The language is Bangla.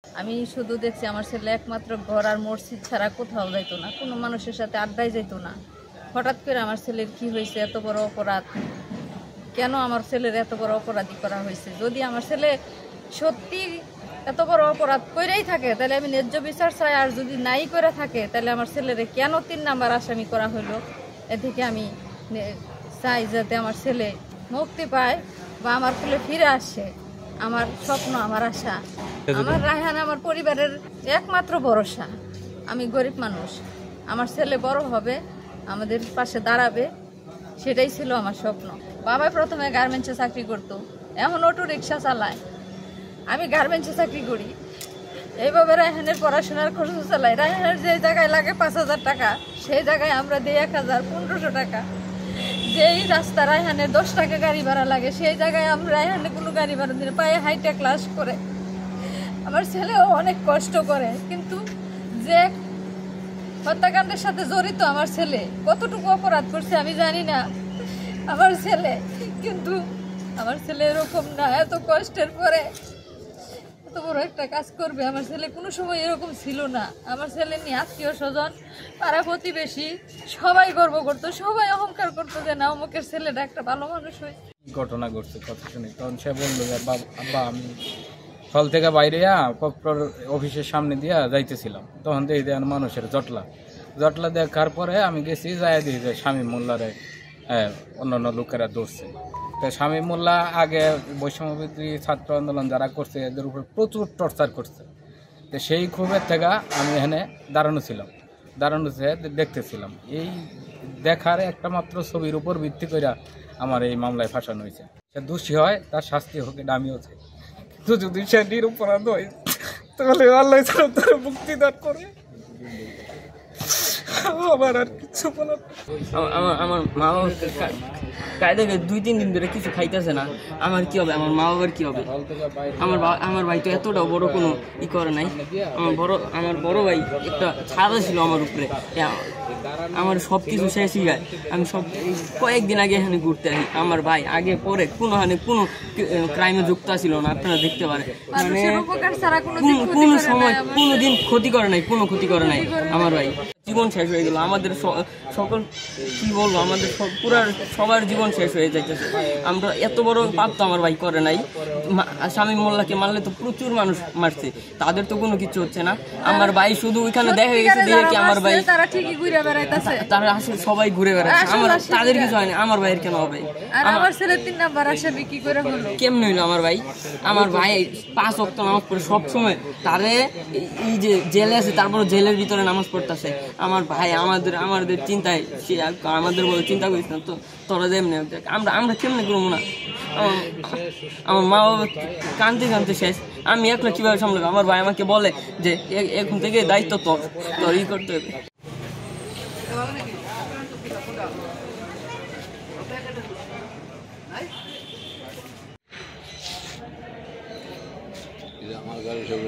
আমি শুধু দেখছি আমার ছেলে একমাত্র ঘর আর মসজিদ ছাড়া কোথাও যাইতো না, কোনো মানুষের সাথে আড্ডায় যাইতো না। হঠাৎ করে আমার ছেলের কি হয়েছে, এত বড় অপরাধ কেন আমার ছেলের এত বড় অপরাধী করা হয়েছে? যদি আমার ছেলে সত্যি এত বড় অপরাধ করেই থাকে তাহলে আমি ন্যায্য বিচার চাই, আর যদি নাই করে থাকে তাহলে আমার ছেলেরে কেন 3 নাম্বার আসামি করা হইলো? এ থেকে আমি চাই যাতে আমার ছেলে মুক্তি পায় বা আমার ছেলে ফিরে আসে। আমার স্বপ্ন, আমার আশা, আমার রায়হান আমার পরিবারের একমাত্র ভরসা। আমি গরিব মানুষ, আমার ছেলে বড় হবে, আমাদের পাশে দাঁড়াবে, সেটাই ছিল আমার স্বপ্ন। বাবা প্রথমে গার্মেন্টসে চাকরি করতো, এখন অটো রিক্সা চালায়, আমি গার্মেন্টসে চাকরি করি। এইভাবে রায়হানের পড়াশোনার খরচ চালাই। রায়হানের যে জায়গায় লাগে 5,000 টাকা, সেই জায়গায় আমরা দিই 1,000, 1,500 টাকা। যেই রাস্তা রায়হানের 10 টাকা গাড়ি ভাড়া লাগে, সেই জায়গায় আমরা রায়হানে কোনো গাড়ি ভাড়া দিই না, পায়ে হাইটে ক্লাস করে। আমার ছেলেও অনেক কষ্ট করে, কিন্তু যে হত্যাকাণ্ডের সাথে জড়িত আমার ছেলে কতটুকু অপরাধ করছে আমি জানি না। আমার ছেলে কিন্তু আমার ছেলে এরকম না, এত কষ্টের পরে এত বড় একটা কাজ করবে। আমার ছেলে কোনো সময় এরকম ছিল না। আমার ছেলে নিয়ে আত্মীয় স্বজন, পাড়া প্রতিবেশী সবাই গর্ব করতো, সবাই অহংকার করতো যে না অমুকের ছেলেটা একটা ভালো মানুষ হয়। ঘটনা ঘটছে কথা শুনি, তখন সে বললো যে আব্বা আমি হল থেকে বাইরে অফিসের সামনে দিয়া যাইতেছিলাম, তখন দেখি দেন মানুষের জটলা দেখার পরে আমি গেছি, যাই দেখি যে শামীম মোল্লারে অন্যান্য লোকেরা ধরছে। তো শামীম মোল্লা আগে বৈষম্যবিরোধী ছাত্র আন্দোলন যারা করছে এদের উপর প্রচুর টর্চার করছে। তো সেই ক্ষোভের থেকে আমি এখানে দাঁড়ানো দেখতেছিলাম। এই দেখার একটা মাত্র ছবির উপর ভিত্তি করে আমার এই মামলায় ফাঁসানো হয়েছে। সে দোষী হয় তার শাস্তি হোক, এটা আমিও চাই। কিন্তু যদি সে নিরপরাধ হয় তাহলে আল্লাহ তার মুক্তি দান করে। আমার আর কিছু বলার, আমার মা বাবা কায়দা 2-3 দিন ধরে কিছু খাইতেছে না, আমার কি হবে? আমার মা বাবার কি হবে? আমার ভাই তো এতটা বড় কোনো করে নাই। আমার বড় ভাই একটা ছাড়া ছিল আমার উপরে, আমার সব কিছু শেষই যায়। আমি কয়েকদিন আগে এখানে ঘুরতে আসি, আমার ভাই আগে পরে কোনো ক্রাইমে যুক্ত ছিল না, আপনারা দেখতে পারেন। মানে কোনো সময় কোনো দিন ক্ষতি করে নাই, কোনো ক্ষতি করে নাই। আমার ভাই জীবন শেষ হয়ে গেল, আমাদের সকল কি বলবো, আমাদের সবার জীবন শেষ হয়ে যাইতেছে। আমরা এত বড় পাপ তো আমার ভাই করে নাই। শামীম মোল্লাকে মারলে তো প্রচুর মানুষ মারছে, তাদের তো কোনো কিছু হচ্ছে না। আমার ভাই শুধু ওইখানে দেখা গেছে দেখে কি আমার ভাই তারা ঠিকই ঘুরে বেড়াইতেছে, তারা আসলে সবাই ঘুরে বেড়াচ্ছে, তাদের কিছু হয়নি। আমার ভাইয়ের কেন হবে? আমার ছেলে 3 নাম্বার আসামি কি করে হলো? কেমনে হইলো? আমার ভাই 5 ওয়াক্ত নামাজ পড়ে সবসময়, তারে এই যে জেলে আছে তারপর জেলের ভিতরে নামাজ পড়তেছে। আমার ভাই আমাদের চিন্তায়, সে আমাদের বলে চিন্তা করিস না তো, তোরা যেমনি আমরা কেমনে করবো না? আমার মা বাবা কানতে শেষ, আমি একলা কিভাবে সামলাবো? আমার ভাই আমাকে বলে যে এখন থেকে দায়িত্ব তোর করতে হবে। আমার গাড়ি সব